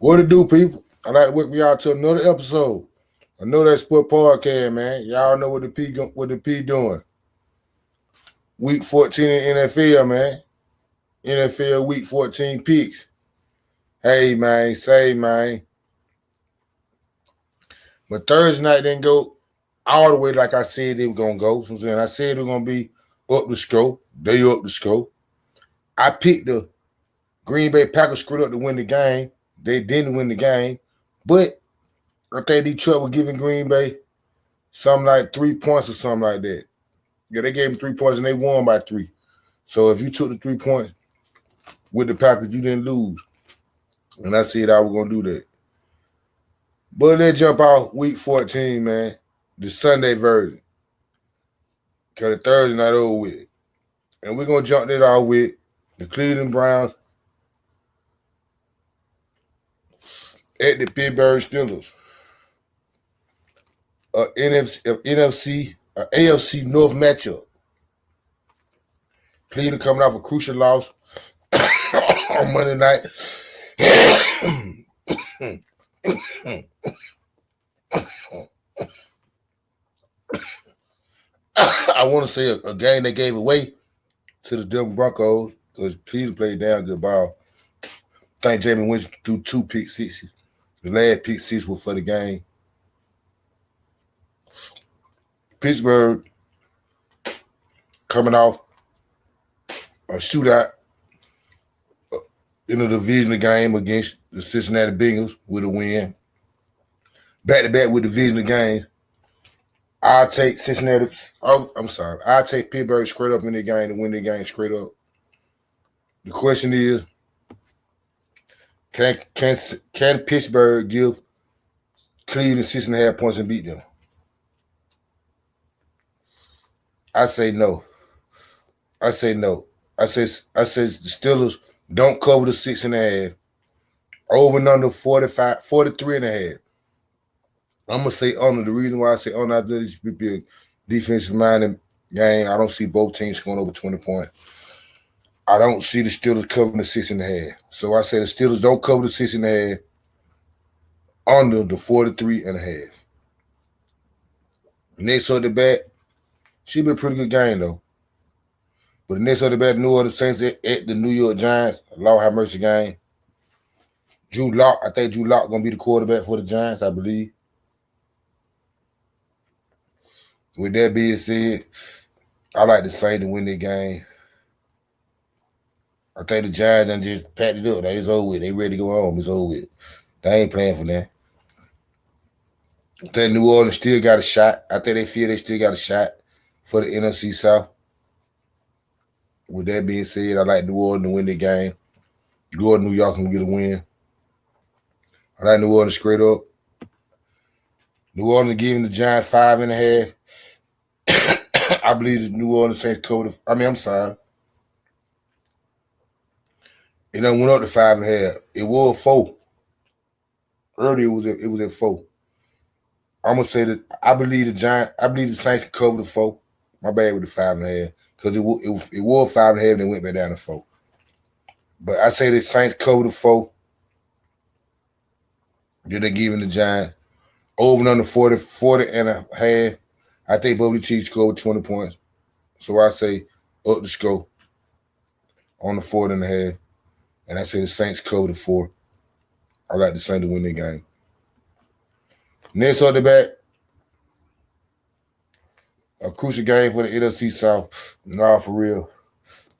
What it do, people? I'd like to welcome y'all to another episode. I know that Sport Podcast, man. Y'all know what the P doing. Week 14 in NFL, man. NFL Week 14 picks. Hey, man. But Thursday night didn't go all the way like I said they were going to go. So I'm saying I said it was going to be up the score. They up the score. I picked the Green Bay Packers screwed up to win the game. They didn't win the game. But I think Detroit was giving Green Bay something like 3 points or something like that. Yeah, they gave them 3 points and they won by 3. So if you took the 3 points with the Packers, you didn't lose. And I said I was going to do that. But let's jump out week 14, man. The Sunday version. Because the Thursday night over with. And we're going to jump that off with the Cleveland Browns at the Pittsburgh Steelers. AFC North matchup. Cleveland coming off a crucial loss on Monday night. I want to say a game they gave away to the Denver Broncos because Cleveland played down good ball. I think Jamie Wentz threw 2 pick sixes. The last pick six was for the game. Pittsburgh coming off a shootout in a divisional game against the Cincinnati Bengals with a win. Back-to-back with divisional games. I'll take Cincinnati. Oh, I'm sorry. I'll take Pittsburgh straight up in the game to win the game straight up. The question is, can Pittsburgh give Cleveland 6.5 points and beat them? I say no. I say the Steelers don't cover the 6.5. Over and under 43.5. I'm gonna say under. The reason why I say under, I think this would be a defensive minded game. I don't see both teams scoring over 20 points. I don't see the Steelers covering the 6.5. So I say the Steelers don't cover the 6.5. Under the 43.5. Next on the bat, should be a pretty good game though. But the next on the bat, New Orleans Saints at the New York Giants. Lord have mercy game. I think Drew Lock gonna be the quarterback for the Giants, I believe. With that being said, I like the Saints to win the game. I think the Giants done just packed it up. It's over with. They ready to go home. It's over with. They ain't playing for that. I think New Orleans still got a shot. I think they feel they still got a shot for the NFC South. With that being said, I like New Orleans to win the game. Go to New York and get a win. I like New Orleans straight up. New Orleans giving the Giants 5.5. I believe the New Orleans Saints covered. I'm sorry. It done went up to 5.5. It was 4. Earlier it was at 4. I'm gonna say that I believe the Saints can cover the 4. My bad with the 5.5. Because it was 5.5 and it went back down to 4. But I say the Saints cover the 4. Then they're giving the Giants over and under 40.5. I think both the Chiefs scored 20 points. So I say up the score on the 40.5. And I say the Saints cover the 4. I like the Saints to win the game. Next on the back, a crucial game for the NFC South. Nah, for real.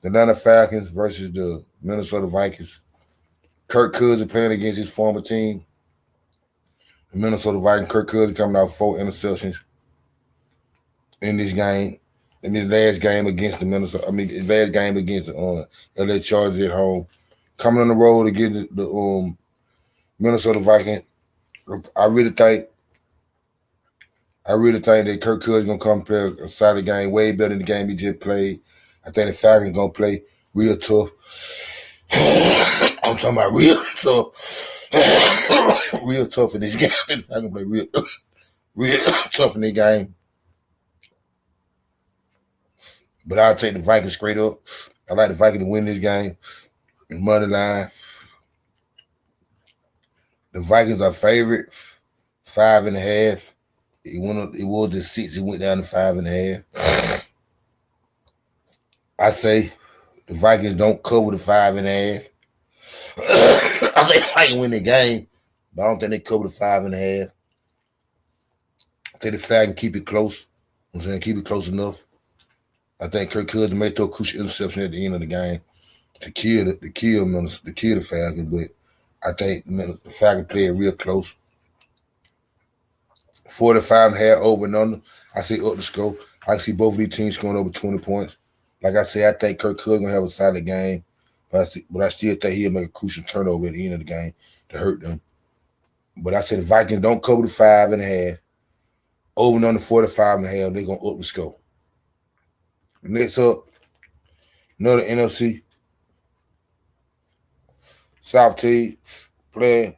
The Atlanta Falcons versus the Minnesota Vikings. Kirk Cousins playing against his former team. The Minnesota Vikings, Kirk Cousins coming out 4 interceptions in this game. His last game against the LA Chargers at home. Coming on the road against the Minnesota Vikings. I really think that Kirk Cousins gonna come play a solid game, way better than the game he just played. I think the Falcons gonna play real tough. I'm talking about real tough. Real tough in this game. The Falcons play real tough in this game. But I'll take the Vikings straight up. I like the Vikings to win this game. Money line. The Vikings are favorite, 5.5. It was just 6. It went down to 5.5. I say the Vikings don't cover the 5.5. I think Vikings win the game, but I don't think they cover the 5.5. I think the Falcons keep it close. I'm saying keep it close enough. I think Kirk Cousins may throw a crucial interception at the end of the game to kill the Falcons, but I think the Falcons play it real close. 45.5 over and under. I say up the score. I see both of these teams scoring over 20 points. Like I said, I think Kirk Cousins gonna have a solid game, but I still think he'll make a crucial turnover at the end of the game to hurt them. But I said the Vikings don't cover the 5.5. Over and under 45.5. They're gonna up the score. Next up, another NFC South team playing,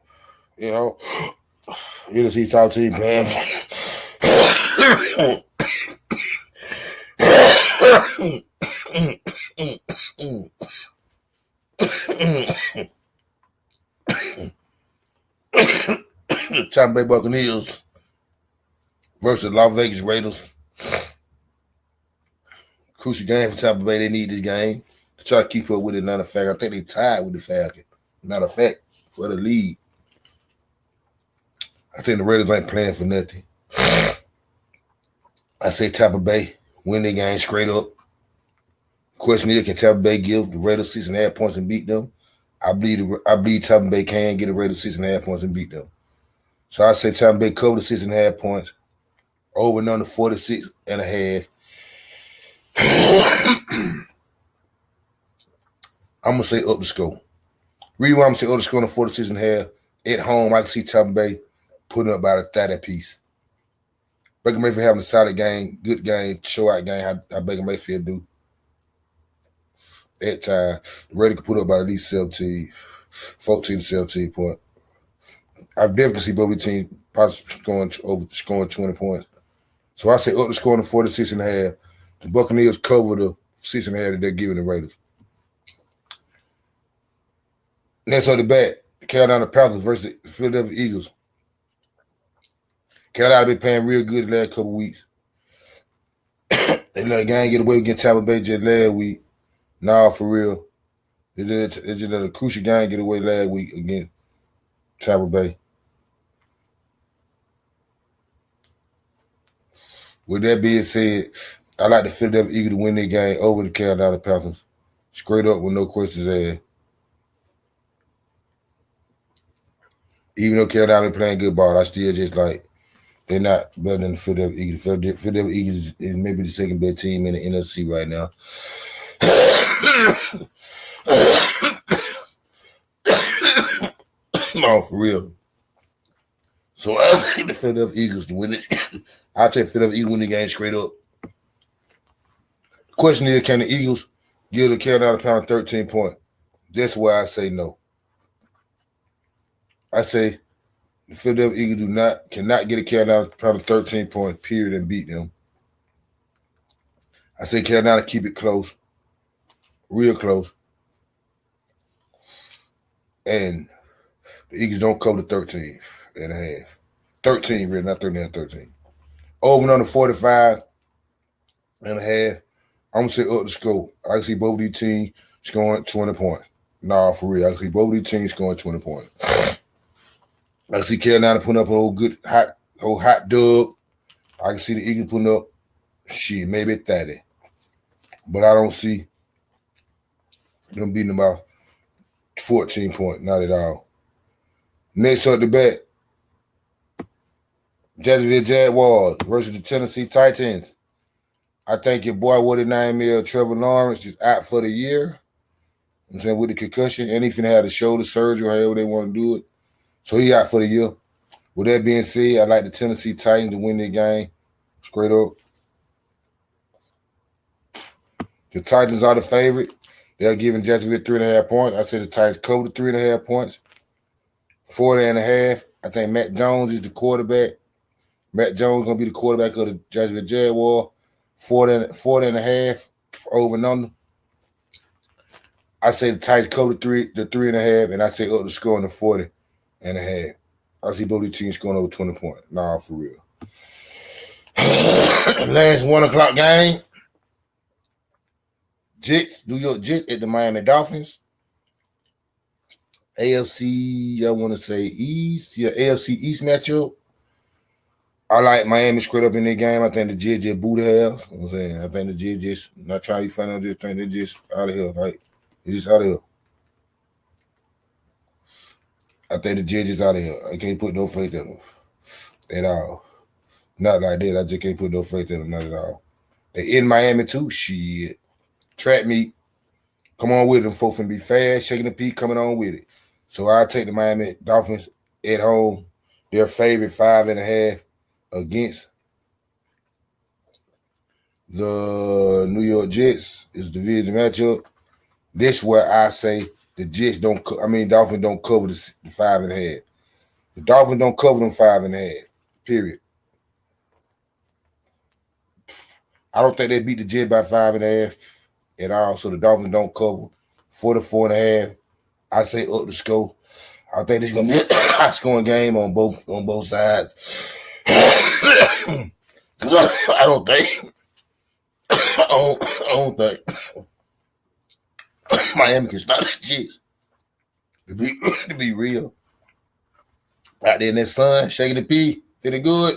NFC South team playing. Tampa Bay Buccaneers versus Las Vegas Raiders. Crucial game for Tampa Bay. They need this game to try to keep up with it. Matter of fact, I think they tied with the Falcons. Matter of fact, for the lead. I think the Raiders ain't playing for nothing. I say Tampa Bay win the game straight up. Question is, can Tampa Bay give the Raiders 6.5 points and beat them? I believe Tampa Bay can get the Raiders 6.5 points and beat them. So I say Tampa Bay cover the 6.5 points. Over and under 46.5. I'm gonna say up the score. Reason why I'm gonna say up the score on the 46.5. At home, I can see Tampa Bay putting up about a 30 piece. Baker Mayfield having a solid game, good game, show out game. How Baker Mayfield do. At time, the Raiders could put up about at least 14 to 17 points. I definitely see both teams possibly scoring 20 points. So I say up the score on the 46.5. The Buccaneers cover the 6.5 that they're giving the Raiders. Next on the bat, the Carolina Panthers versus the Philadelphia Eagles. Carolina been playing real good the last couple weeks. They let the game get away against Tampa Bay just last week. Nah, for real. They just let a crucial game get away last week against Tampa Bay. With that being said, I like the Philadelphia Eagles to win their game over the Carolina Panthers. Straight up with no questions asked. Even though Carolina been playing good ball, I still just like they're not better than the Philadelphia Eagles. Philadelphia Eagles is maybe the second best team in the NFC right now. No, for real. So I take the Philadelphia Eagles to win it. I take Philadelphia Eagles win the game straight up. The question is, can the Eagles give the Carolina Panthers 13 points? That's why I say no. I say the Philadelphia Eagles cannot get a Carolina Panthers 13 points, period, and beat them. I say Carolina keep it close, real close. And the Eagles don't cover the 13.5. 13, really, not 13, 13. Over and under 45.5. I'm going to say up the score. I can see both of these teams scoring 20 points. Nah, for real. I can see both of these teams scoring 20 points. I can see Carolina putting up a whole hot dub. I can see the Eagles putting up, maybe 30. But I don't see them beating about 14 points. Not at all. Next up the bet, Jacksonville Jaguars versus the Tennessee Titans. I think your boy, what his name is, Trevor Lawrence, is out for the year. I'm saying with the concussion, and he's finna have the shoulder surgery or however they want to do it. So he out for the year. With that being said, I like the Tennessee Titans to win their game. Straight up. The Titans are the favorite. They're giving Jacksonville 3.5 points. I say the Titans cover the 3.5 points. 40.5. I think Matt Jones is the quarterback. Matt Jones going to be the quarterback of the Jacksonville Jaguars. 40.5 over and under. I say the Titans cover the 3.5, and I say up the score on the 40.5. I see both these teams scoring over 20 points. Nah, for real. Last 1 o'clock game. New York Jets at the Miami Dolphins. AFC, I want to say East. Yeah, AFC East matchup. I like Miami straight up in that game. I think the Jets just boot hell. You know what I'm saying? I think the Jets just not trying to be funny. I just think they're just out of here. Right? They're just out of here. I think the Jets is out of here. I can't put no faith in them at all. Not like that. I just can't put no faith in them, not at all. They in Miami too. Shit. Trap meet. Come on with them. Folks and be fast. Shaking the peak. Coming on with it. So I take the Miami Dolphins at home. Their favorite 5.5 against the New York Jets. Is division matchup. This where I say the Jets don't. Dolphins don't cover the 5.5. The Dolphins don't cover them 5.5. Period. I don't think they beat the Jets by 5.5 at all. So the Dolphins don't cover 44.5. I say up the score. I think this is gonna be a high scoring game on both sides. I don't think Miami can stop the Jets. To be real. Out there in that sun, shaking the pee, feeling good.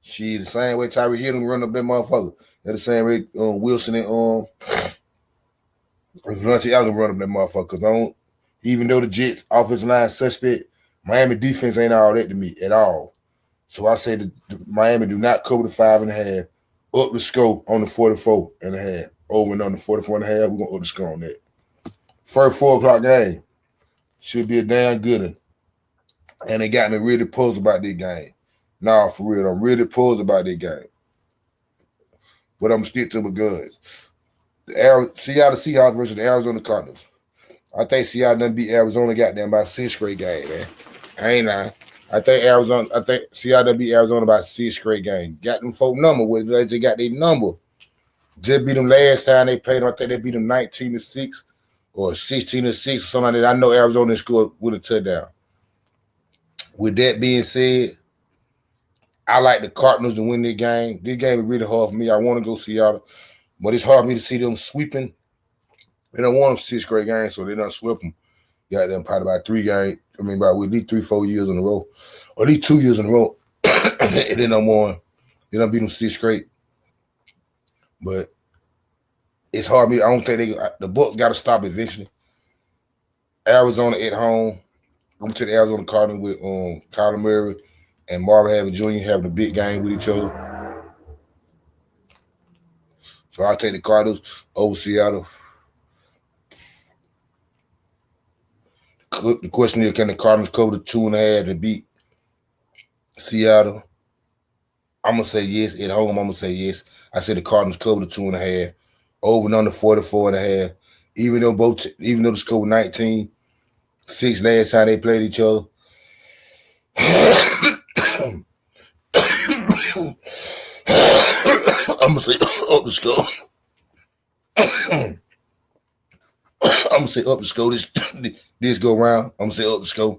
She the same way Tyreek Hill run up that motherfucker. They're the same way Wilson and Devontae Allen run up that motherfucker. Even though the Jets offensive line suspect, Miami defense ain't all that to me at all. So I say the Miami do not cover the 5.5. Up the score on the 44.5. Over and on the 44.5. We're gonna up the score on that. First 4 o'clock game should be a damn good one. And they got me really puzzled about this game. Nah, for real, I'm really puzzled about this game. But I'm gonna stick to my guns. The Seattle Seahawks versus the Arizona Cardinals. I think Seattle done beat Arizona goddamn by 6 straight game, man. I ain't lying. I think Seattle done beat Arizona by 6 straight game. Got them 4 number with they just got their number. Just beat them last time they played them. I think they beat them 19-6 or 16-6 or something like that. I know Arizona scored with a touchdown. With that being said, I like the Cardinals to win this game. This game is really hard for me. I want to go Seattle, but it's hard for me to see them sweeping. They don't want them 6 straight games, so they don't sweep them. Got them probably about 3 games. About with these 3-4 years in a row, or these 2 years in a row. And they don't won. They don't beat them 6 straight. But it's hard for me. I don't think the Bucs got to stop eventually. Arizona at home. I'm going to take the Arizona Cardinals with Kyler Murray and Marvin Harris Jr. having a big game with each other. So I'll take the Cardinals over Seattle. The question is, can the Cardinals cover the 2.5 to beat Seattle? I'm going to say yes. At home, I'm going to say yes. I say the Cardinals cover the 2.5. Over and under 44.5. Even though the score was 19-6 last time they played each other. I'm going to say up the score. I'm going to say up the score this go round. I'm going to say up the score.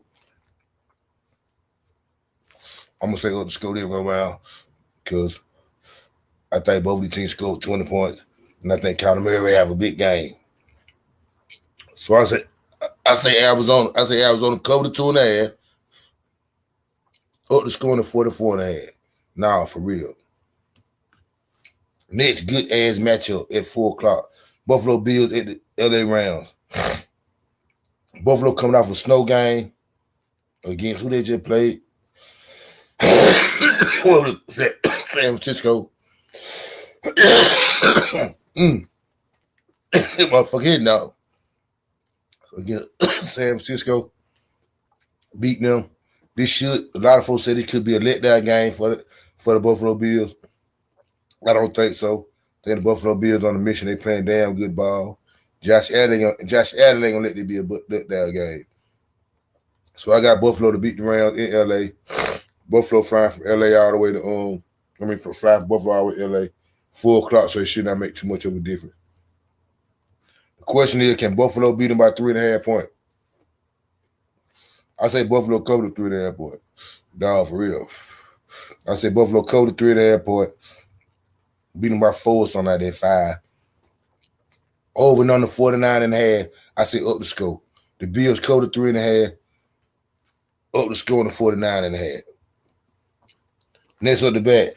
I'm going to say up the score this go round because I think both of the teams scored 20 points, and I think Kyler Murray have a big game. So I say Arizona. I say Arizona cover the 2.5. Up the score to 44.5. Nah, for real. Next good ass matchup at 4 o'clock. Buffalo Bills at the LA Rams. Buffalo coming off a snow game against who they just played. San Francisco. Motherfucker hitting now. So again, San Francisco beating them. A lot of folks said it could be a letdown game for the Buffalo Bills. I don't think so. I think the Buffalo Bills on the mission. They playing damn good ball. Josh Allen ain't gonna let it be a letdown game. So I got Buffalo to beat the Rams in LA. Buffalo flying from LA all the way to flying from Buffalo all the way to LA. 4 o'clock, so it should not make too much of a difference. The question is, can Buffalo beat them by 3.5 points? I say Buffalo cover the 3.5 points. Dog, for real. I said Buffalo covered 3.5 points. Beat them by 4 or something like that, 5. Over and under 49.5. I said up the score. The Bills covered 3.5. Up the score on the 49.5. Next up the bat.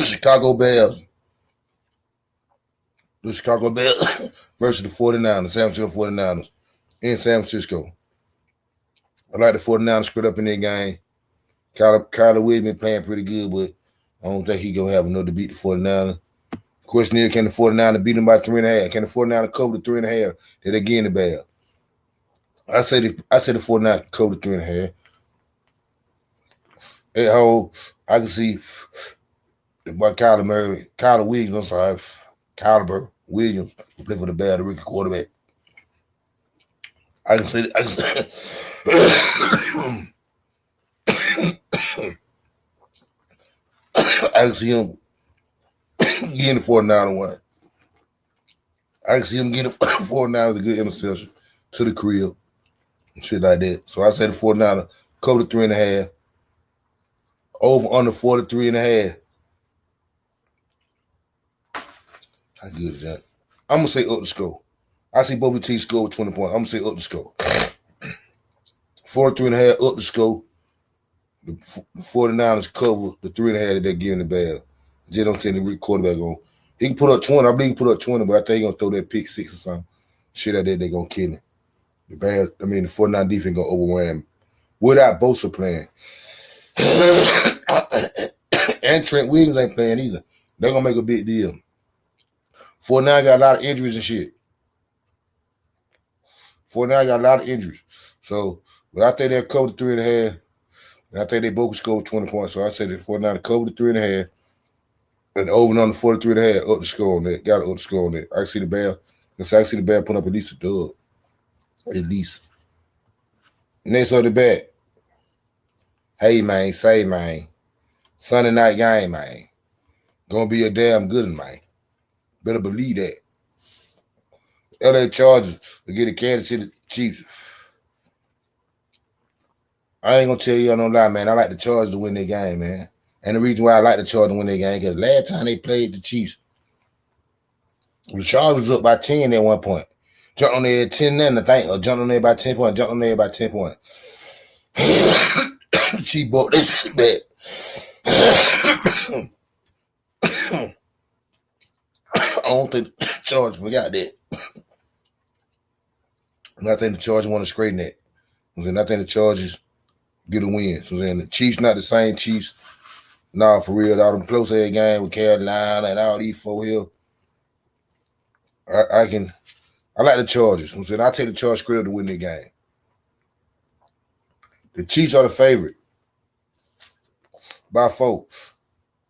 Chicago Bears. The Chicago Bears versus the 49ers, San Francisco 49ers in San Francisco. I like the 49ers screwed up in that game. Kyler Williams been playing pretty good, but I don't think he's going to have enough to beat the 49ers. Question is, can the 49ers beat them by 3.5? Can the 49ers cover the 3.5 that they get in the Bears? I say the 49ers cover the 3.5. At home, I can see the boy Kyler Williams, I'm sorry, Kyler Williams, who play for the Bears, the rookie quarterback. I can see him getting the 49er one. I can see him getting the 49ers a good interception to the crib and shit like that. So I say the 49er cover the 3.5. Over under 43.5. How good is that? I'm going to say up the score. I see both the teams score with 20 points. I'm going to say up the score. 43.5 up the score. The 49ers cover the 3.5 that they're giving the Bears. Just don't think the quarterback on. He can put up 20. I believe he can put up 20, but I think he's going to throw that pick 6 or something. Shit like that, they're going to kill him. The 49 defense going to overwhelm him. Without Bosa playing. And Trent Williams ain't playing either. They're going to make a big deal. 49 got a lot of injuries and shit. 49 got a lot of injuries. So, but I think they'll cover the 3.5. And I think they both scored 20 points. So I say the 49 cover the 3.5. And over and under 43.5, up the score on that. Got to up the score on that. I see the Bears. I see the Bears put up at least a dub. At least. Next on the bat. Hey, man. Say, man. Sunday night game, man. Gonna be a damn good one, man. Better believe that. LA Chargers will get the Kansas City Chiefs. I ain't gonna tell you no lie, man. I like the Chargers to win their game, man. And the reason why I like the Chargers to win their game, because last time they played the Chiefs, the Chargers was up by 10 at one point. Jumped on there at 10 then, I think, or jumped on there by 10 points. Jumped on there by 10 points. Chiefs bought this shit back. I don't think the Chargers forgot that. And I think the Chargers want to straighten that. And I think the Chargers get a win. So the Chiefs not the same Chiefs. Nah, for real. All them close ass games with Carolina and all these 4 here. I like the Chargers. I'm saying I take the Chargers script to win the game. The Chiefs are the favorite by 4.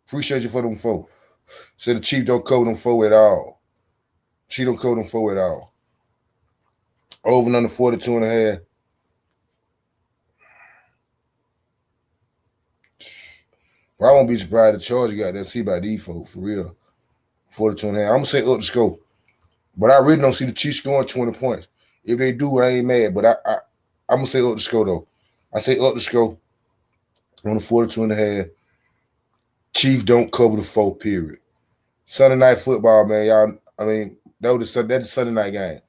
Appreciate you for them 4. So the Chiefs don't cover them 4 at all. Chiefs don't cover them 4 at all. Over and under 42.5. Well, I won't be surprised the Chargers got that. See by these folks, for real. 42.5. I'm going to say up the score. But I really don't see the Chiefs scoring 20 points. If they do, I ain't mad. But I'm going to say up the score, though. I say up the score on the 42.5. Chiefs don't cover the 4, period. Sunday night football, man. Y'all, that's the Sunday night game.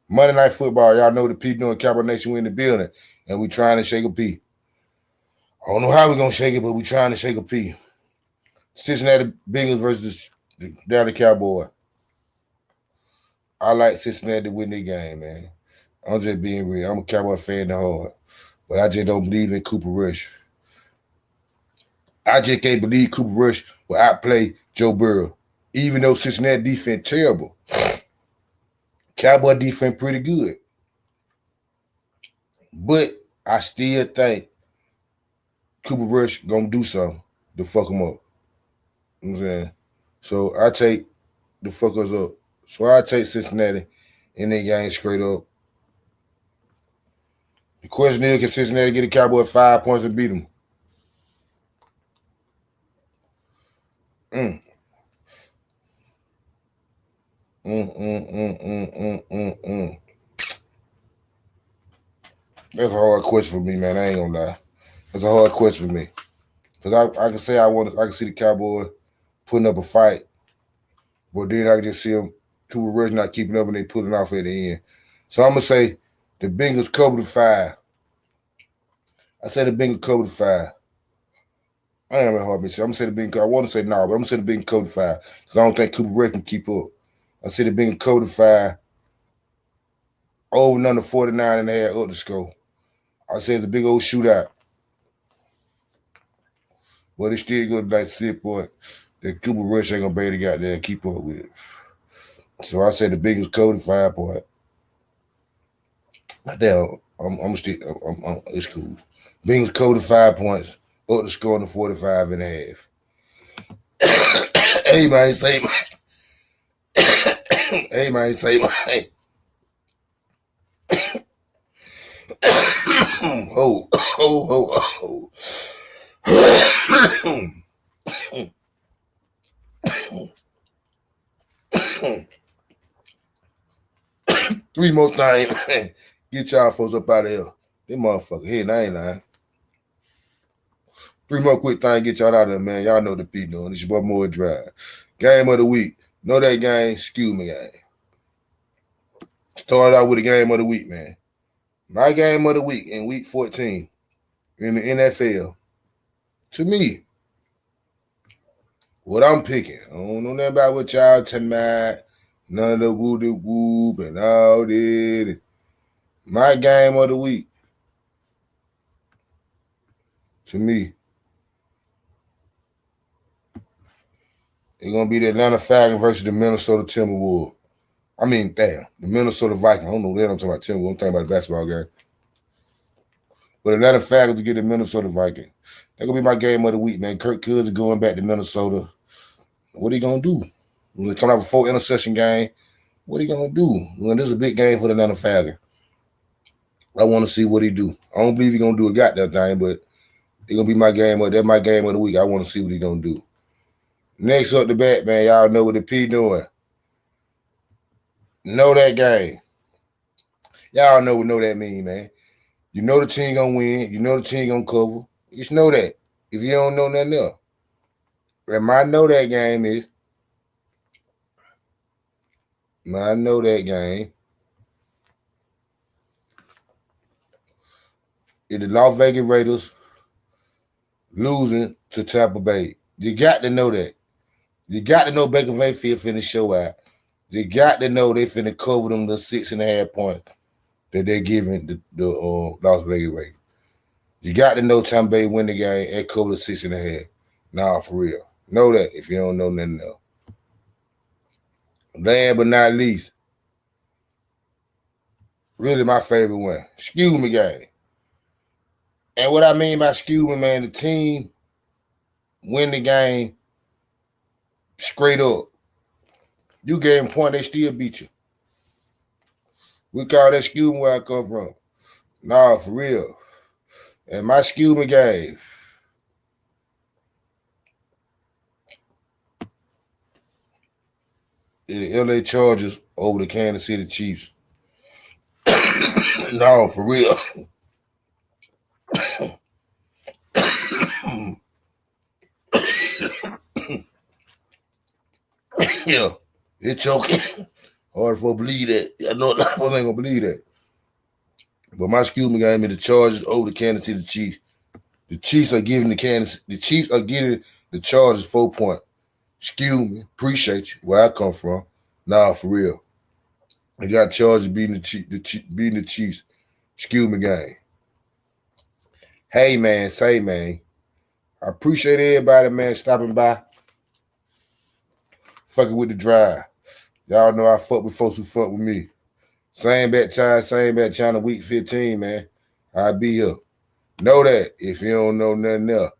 Monday night football, y'all know the people doing Cowboy Nation, we in the building. And we trying to shake a P. I don't know how we're going to shake it, but we trying to shake a P. Cincinnati Bengals versus the Dallas Cowboys. I like Cincinnati to win the game, man. I'm just being real. I'm a Cowboy fan the heart. But I just don't believe in Cooper Rush. I just can't believe Cooper Rush will outplay Joe Burrow. Even though Cincinnati defense terrible. Cowboy defense pretty good. But I still think Cooper Rush gonna do something to fuck him up. You know what I'm saying? So I take the fuckers up. So I take Cincinnati in that game straight up. The question is, can Cincinnati get a Cowboy 5 points and beat them? That's a hard question for me, man. I ain't gonna lie. That's a hard question for me. Because I can say I can see the Cowboys putting up a fight, but then I can just see them Cooper Rush not keeping up and they putting off at the end. So I'm gonna say the Bengals cover the 5. I say the Bengals cover the 5. I ain't having a hard bitch. I'm gonna say the Bengals. I want to say no, but I'm gonna say the Bengals cover the 5 because I don't think Cooper Rush can keep up. I say the Bengals cover the 5. Over and under 49.5 up the score. I say it's a big old shootout. But it's still gonna like 6 points that Cooper Rush ain't gonna be able to get there and keep up with. So I say the Bengals cover the 5 point. Damn, it's cool. Bengals cover the 5 points. Up the score on the 45.5. Hey man, say man. Hey man, say man. Oh. 3 more things. Get y'all folks up out of here. Them motherfuckers here, I ain't lying. 3 more quick things, get y'all out of there, man. Y'all know the P doing. It's your boy More Drive. Game of the week. Know that game? Excuse me, game. Start out with the game of the week, man. My game of the week in week 14 in the NFL. To me, what I'm picking, I don't know nothing about what y'all tonight, none of the whoop and all that. My game of the week, to me, it's going to be the Atlanta Falcons versus the Minnesota Timberwolves. I mean, damn, the Minnesota Vikings. I don't know that I'm talking about Timberwolves. I'm talking about the basketball game. But Atlanta Falcons to get the Minnesota Vikings. That's going to be my game of the week, man. Kirk Cousins going back to Minnesota. What he going to do? We're coming out a 4 interception game. What he going to do? Well, this is a big game for the Atlanta Falcons. I want to see what he do. I don't believe he's going to do a goddamn thing, but it's going to be my game. That's my game of the week. I want to see what he's going to do. Next up the bat, man, y'all know what the P doing. Know that game. Y'all know what that mean, man. You know the team going to win. You know the team going to cover. Just know that. If you don't know nothing else. And my know that game is, I know that game is the Las Vegas Raiders losing to Tampa Bay. You got to know that. You got to know Baker Mayfield finna show out. You got to know they finna cover them the 6.5 points that they're giving the Las Vegas Raiders. You got to know Tampa Bay win the game and cover the 6.5. Nah, for real. Know that if you don't know nothing else. Last but not least, really my favorite one. Excuse me, game. And what I mean by excuse me, man, the team win the game straight up. You gave them point, they still beat you. We call that excuse me where I come from. Nah, for real. And my excuse me game. The LA Chargers over the Kansas City Chiefs. No, for real. Yeah, it's choking. Hard for to believe that. I know a lot of folks ain't gonna believe that. But my excuse me game is the Chargers over the Kansas City Chiefs. The Chiefs are giving the Chargers 4 points. Excuse me, appreciate you. Where I come from. Nah, for real. They got Chargers beating the Chiefs. Excuse me, game. Hey man, say man. I appreciate everybody, man, stopping by. Fucking with the drive. Y'all know I fuck with folks who fuck with me. Same bat channel week 15, man. I'll be here. Know that if you don't know nothing else.